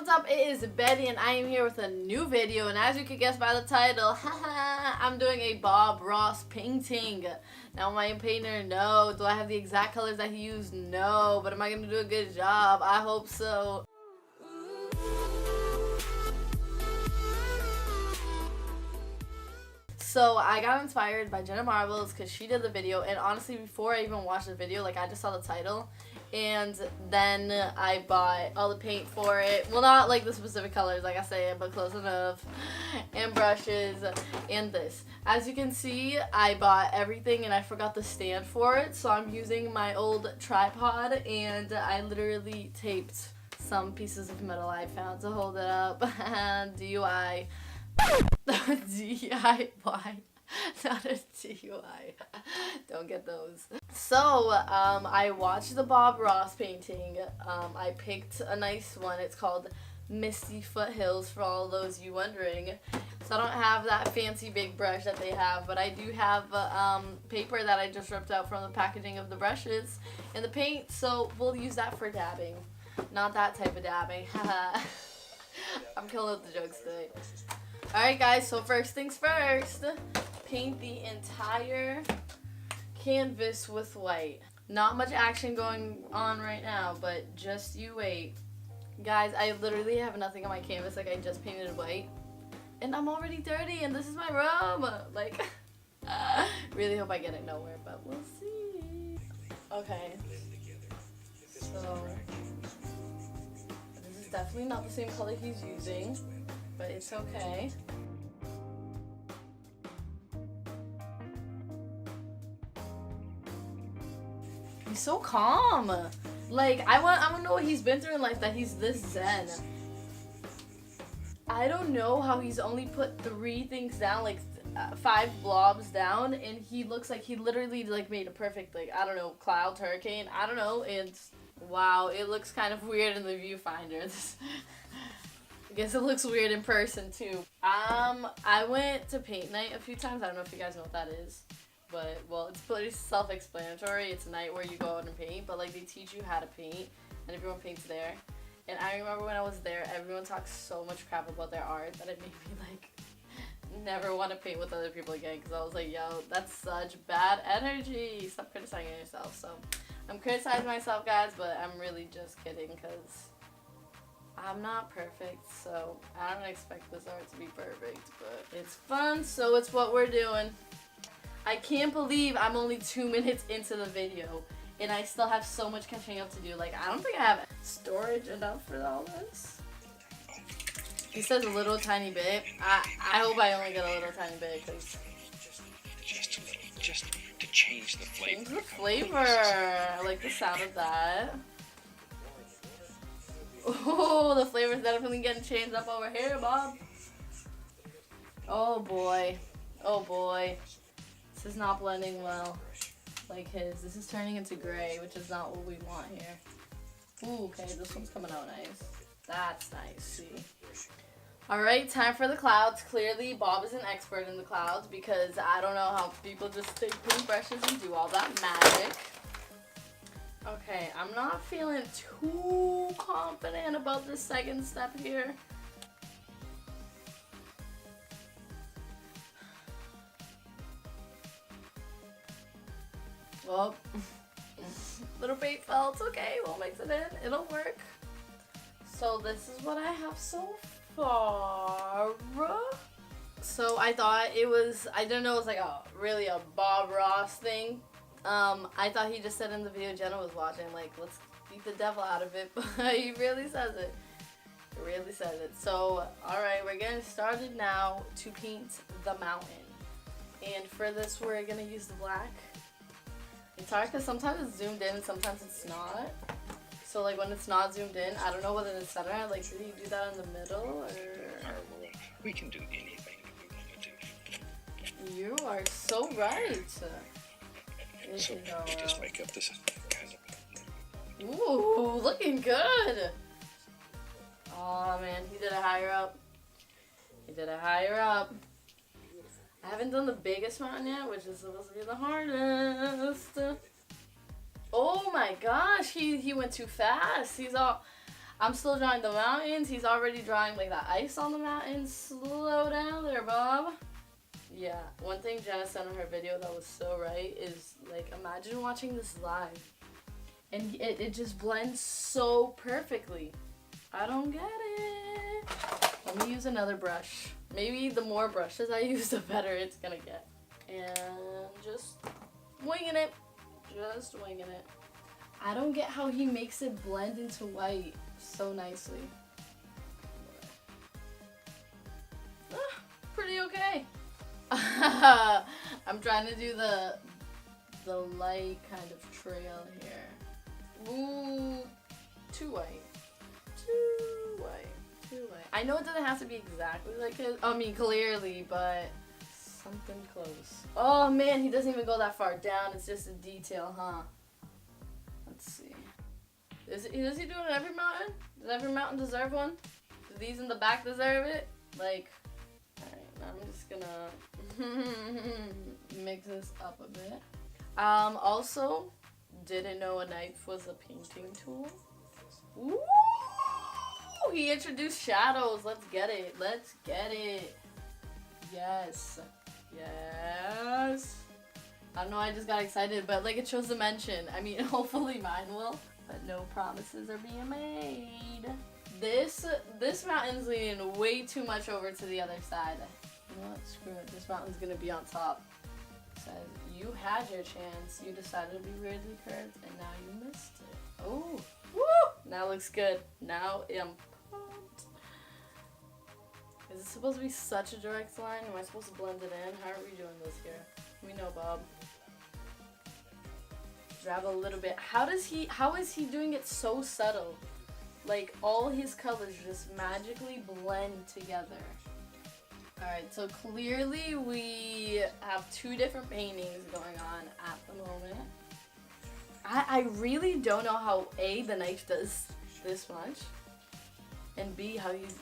what's up? It is Betty and I am here with a new video, and as you can guess by the title, I'm doing a Bob Ross painting. Now, am I a painter? No. Do I have the exact colors that he used? No. But am I going to do a good job? I hope so. So I got inspired by Jenna Marbles because she did the video, and honestly, before I even watched the video, like, I just saw the title, and then I bought all the paint for it. Well, not like the specific colors, like I say, but close enough, and brushes, and this. As you can see, I bought everything, and I forgot the stand for it, so I'm using my old tripod, and I literally taped some pieces of metal I found to hold it up. DIY. DIY, not a DUI. Don't get those. So, I watched the Bob Ross painting. I picked a nice one. It's called Misty Foothills, for all those you wondering. So I don't have that fancy big brush that they have, but I do have paper that I just ripped out from the packaging of the brushes and the paint, so we'll use that for dabbing. Not that type of dabbing. I'm killing with the jokes today. Alright guys, so first things first, paint the entire canvas with white. Not much action going on right now, but just you wait. Guys, I literally have nothing on my canvas, like I just painted white. And I'm already dirty, and this is my room. Like, really hope I get it nowhere, but we'll see. Okay, so this is definitely not the same color he's using, but it's okay. He's so calm. Like, I want to know what he's been through in life that he's this zen. I don't know how he's only put 3 things down, like 5 blobs down, and he looks like he literally like made a perfect, like, I don't know, cloud, hurricane, I don't know. And wow, it looks kind of weird in the viewfinder. I guess it looks weird in person too. I went to paint night a few times. I don't know if you guys know what that is, but well, it's pretty self-explanatory. It's a night where you go out and paint, but like they teach you how to paint, and everyone paints there. And I remember when I was there, everyone talked so much crap about their art that it made me like never want to paint with other people again, because I was like, yo, that's such bad energy. Stop criticizing yourself. So I'm criticizing myself, guys, but I'm really just kidding, because I'm not perfect, so I don't expect this art to be perfect, but it's fun, so it's what we're doing. I can't believe I'm only 2 minutes into the video, and I still have so much catching up to do. Like, I don't think I have storage enough for all this. He says a little tiny bit. I hope I only get a little tiny bit, because just a little, just to change the flavor. Change the flavor. I like the sound of that. Oh, the flavor's definitely getting changed up over here, Bob. Oh boy. Oh boy. This is not blending well like his. This is turning into gray, which is not what we want here. Ooh, okay, this one's coming out nice. That's nice, see. Alright, time for the clouds. Clearly, Bob is an expert in the clouds, because I don't know how people just take paintbrushes and do all that magic. Okay, I'm not feeling too confident about this second step here. Well, little bait fell. It's okay, we'll mix it in. It'll work. So this is what I have so far. So I thought it was, I didn't know it was like really a Bob Ross thing. I thought he just said in the video Jenna was watching, like, let's beat the devil out of it, but he really says it. He really says it. So, alright, we're getting started now to paint the mountain. And for this, we're going to use the black. It's hard because sometimes it's zoomed in and sometimes it's not. So, like, when it's not zoomed in, I don't know whether it's center. Like, did you do that in the middle, or? We can do anything that we want to do. You are so right. So we just make up this kind of... Ooh, looking good. Oh man, he did it higher up. He did it higher up. I haven't done the biggest one yet, which is supposed to be the hardest. Oh my gosh, he went too fast. He's all... I'm still drawing the mountains. He's already drawing like the ice on the mountains. Slow down there, Bob. Yeah, one thing Jenna said in her video that was so right is like, imagine watching this live and it just blends so perfectly. I don't get it. Let me use another brush. Maybe the more brushes I use, the better it's gonna get. And just winging it. Just winging it. I don't get how he makes it blend into white so nicely. Pretty okay. I'm trying to do the light kind of trail here. Ooh, too white. Too white. Too white. I know it doesn't have to be exactly like his. I mean, clearly, but something close. Oh man, he doesn't even go that far down. It's just a detail, huh? Let's see. Does he do it in every mountain? Does every mountain deserve one? Do these in the back deserve it? Like, alright, I'm just gonna mix this up a bit. Also, didn't know a knife was a painting tool. Ooh, he introduced shadows. Let's get it. Let's get it. Yes. Yes. I don't know, I just got excited, but like it shows dimension. I mean, hopefully mine will, but no promises are being made. This mountain's leaning way too much over to the other side. You know what? Screw it. This mountain's gonna be on top. Says you had your chance. You decided to be weirdly curved, and now you missed it. Oh, woo! Now looks good. Now I'm pumped. Is it supposed to be such a direct line? Am I supposed to blend it in? How are we doing this here? We know, Bob. Grab a little bit. How is he doing it so subtle? Like all his colors just magically blend together. Alright, so clearly we have two different paintings going on at the moment. I really don't know how A, the knife does this much, and B, how he's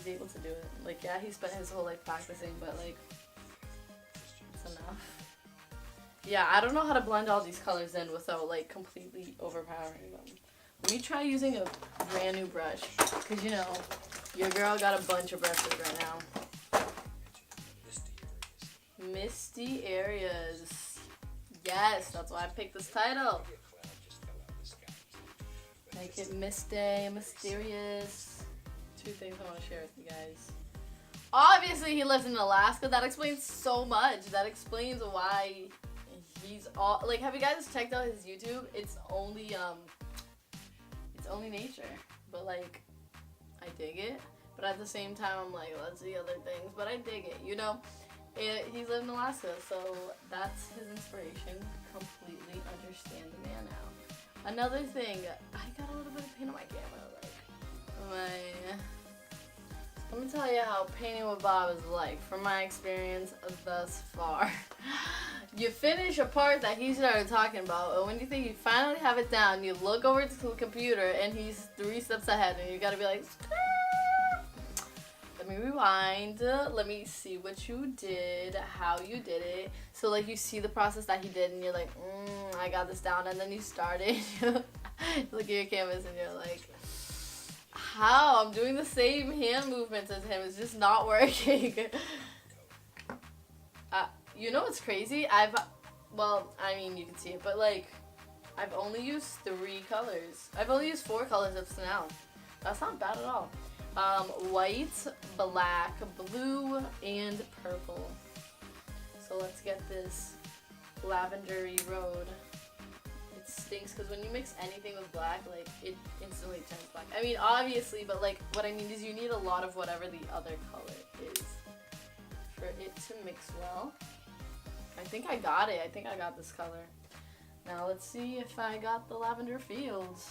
able to do it. Like, yeah, he spent his whole life practicing, but like, it's enough. Yeah, I don't know how to blend all these colors in without like completely overpowering them. Let me try using a brand new brush, because you know, your girl got a bunch of brushes right now. Misty Areas. Yes, that's why I picked this title. Make it misty, mysterious. Two things I want to share with you guys. Obviously, he lives in Alaska. That explains so much. That explains why he's all like. Have you guys checked out his YouTube? It's only nature, but like, I dig it. But at the same time, I'm like, let's see other things. But I dig it, you know. He's lived in Alaska, so that's his inspiration. Completely understand the man now. Another thing, I got a little bit of paint on my camera. Let me tell you how painting with Bob is like, from my experience thus far. You finish a part that he started talking about, and when you think you finally have it down, you look over to the computer, and he's 3 steps ahead, and you gotta be like, let me rewind, let me see what you did, how you did it. So like you see the process that he did and you're like, I got this down, and then you started. Look at your canvas and you're like, how? I'm doing the same hand movements as him, it's just not working. You know what's crazy? Well, I mean you can see it, but like, I've only used 3 colors. I've only used 4 colors up to now. That's not bad at all. White, black, blue, and purple. So let's get this lavendery road. It stinks because when you mix anything with black, like, it instantly turns black. I mean, obviously, but like, what I mean is you need a lot of whatever the other color is for it to mix well. I think I got it. I think I got this color. Now let's see if I got the lavender fields.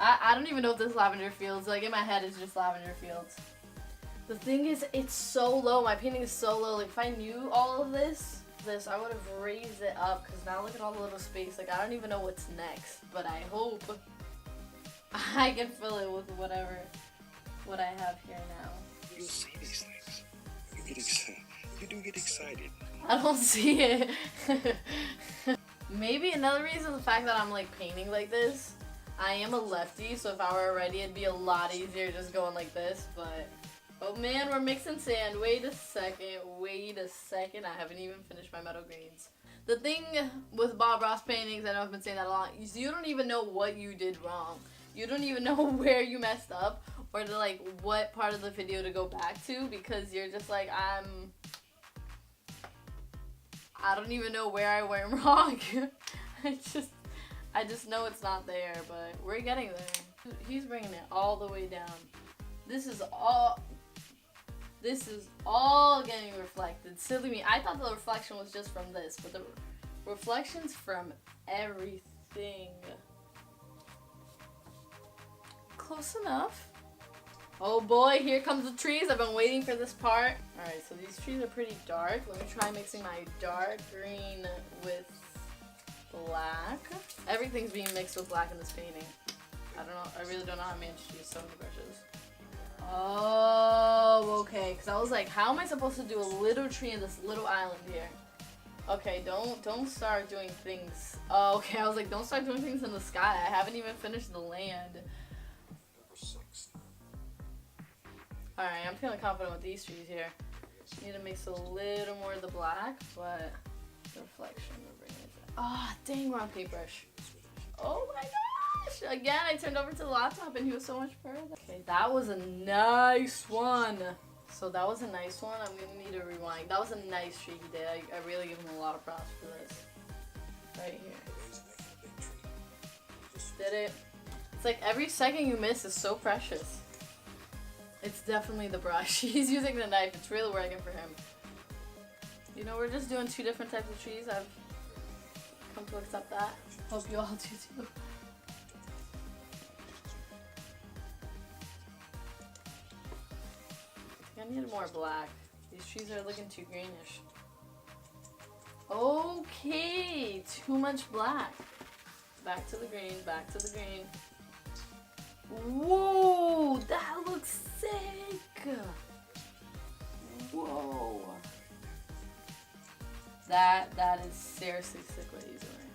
I don't even know if this lavender fields, like in my head it's just lavender fields. The thing is, it's so low, my painting is so low, like if I knew all of this, I would have raised it up, because now look at all the little space, like I don't even know what's next, but I hope I can fill it with what I have here now. You see these things. You get excited. You do get excited. I don't see it. Maybe another reason is the fact that I'm like painting like this. I am a lefty, so if I were a righty, it'd be a lot easier just going like this, but... Oh man, we're mixing sand. Wait a second. I haven't even finished my meadow greens. The thing with Bob Ross paintings, I know I've been saying that a lot, is you don't even know what you did wrong. You don't even know where you messed up or to like what part of the video to go back to, because you're just like, I don't even know where I went wrong. I just know it's not there, but we're getting there. He's bringing it all the way down. This is all getting reflected. Silly me. I thought the reflection was just from this, but the reflection's from everything. Close enough. Oh boy, here comes the trees. I've been waiting for this part. Alright, so these trees are pretty dark. Let me try mixing my dark green with black. Everything's being mixed with black in this painting. I don't know. I really don't know how I managed to use so many brushes. Oh, okay. Because I was like, how am I supposed to do a little tree in this little island here? Okay, don't start doing things. Oh, okay, I was like, don't start doing things in the sky. I haven't even finished the land. Alright, I'm feeling confident with these trees here. Need to mix a little more of the black, but the reflection will bring it down. Ah, dang, wrong paintbrush. Oh my gosh! Again, I turned over to the laptop and he was so much further. Okay, that was a nice one. So that was a nice one. I'm gonna need to rewind. That was a nice tree he did. I really give him a lot of props for this. Right here. Did it. It's like every second you miss is so precious. It's definitely the brush. He's using the knife. It's really working for him. You know, we're just doing two different types of trees. I've come to accept that. Hope you all do too. I need more black. These trees are looking too greenish. Okay, too much black. Back to the green, back to the green. Whoa, that looks sick. Whoa. That is seriously sick what he's doing.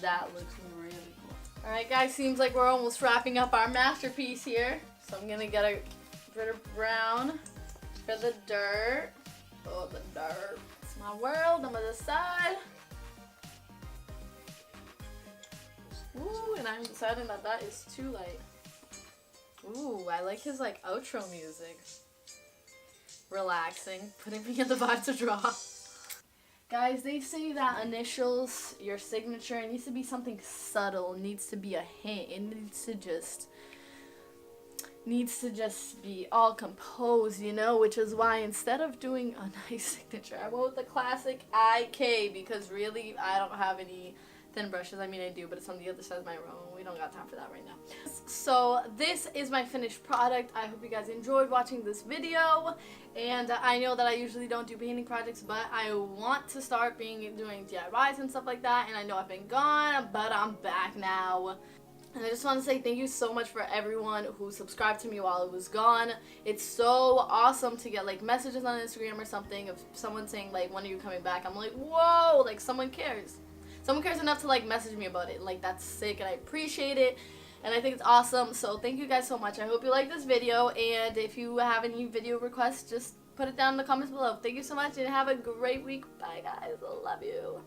That looks really cool. Alright guys, seems like we're almost wrapping up our masterpiece here. So I'm gonna get a bit of brown for the dirt. Oh, the dirt. It's my world. I'm gonna decide. Ooh, and I'm deciding that that is too light. Ooh, I like his like outro music. Relaxing, putting me in the vibe to draw. Guys, they say that initials, your signature, it needs to be something subtle. It needs to be a hint. It needs to just be all composed, you know, which is why instead of doing a nice signature, I went with the classic IK, because really I don't have any thin brushes. I mean, I do, but it's on the other side of my room. We don't got time for that right now. So this is my finished product. I hope you guys enjoyed watching this video, and I know that I usually don't do painting projects, but I want to start doing DIYs and stuff like that, and I know I've been gone, but I'm back now. And I just want to say thank you so much for everyone who subscribed to me while it was gone. It's so awesome to get like messages on Instagram or something of someone saying like, when are you coming back? I'm like, whoa, like someone cares. Someone cares enough to like message me about it. Like, that's sick, and I appreciate it, and I think it's awesome. So thank you guys so much. I hope you like this video, and if you have any video requests, just put it down in the comments below. Thank you so much, and have a great week. Bye guys, I love you.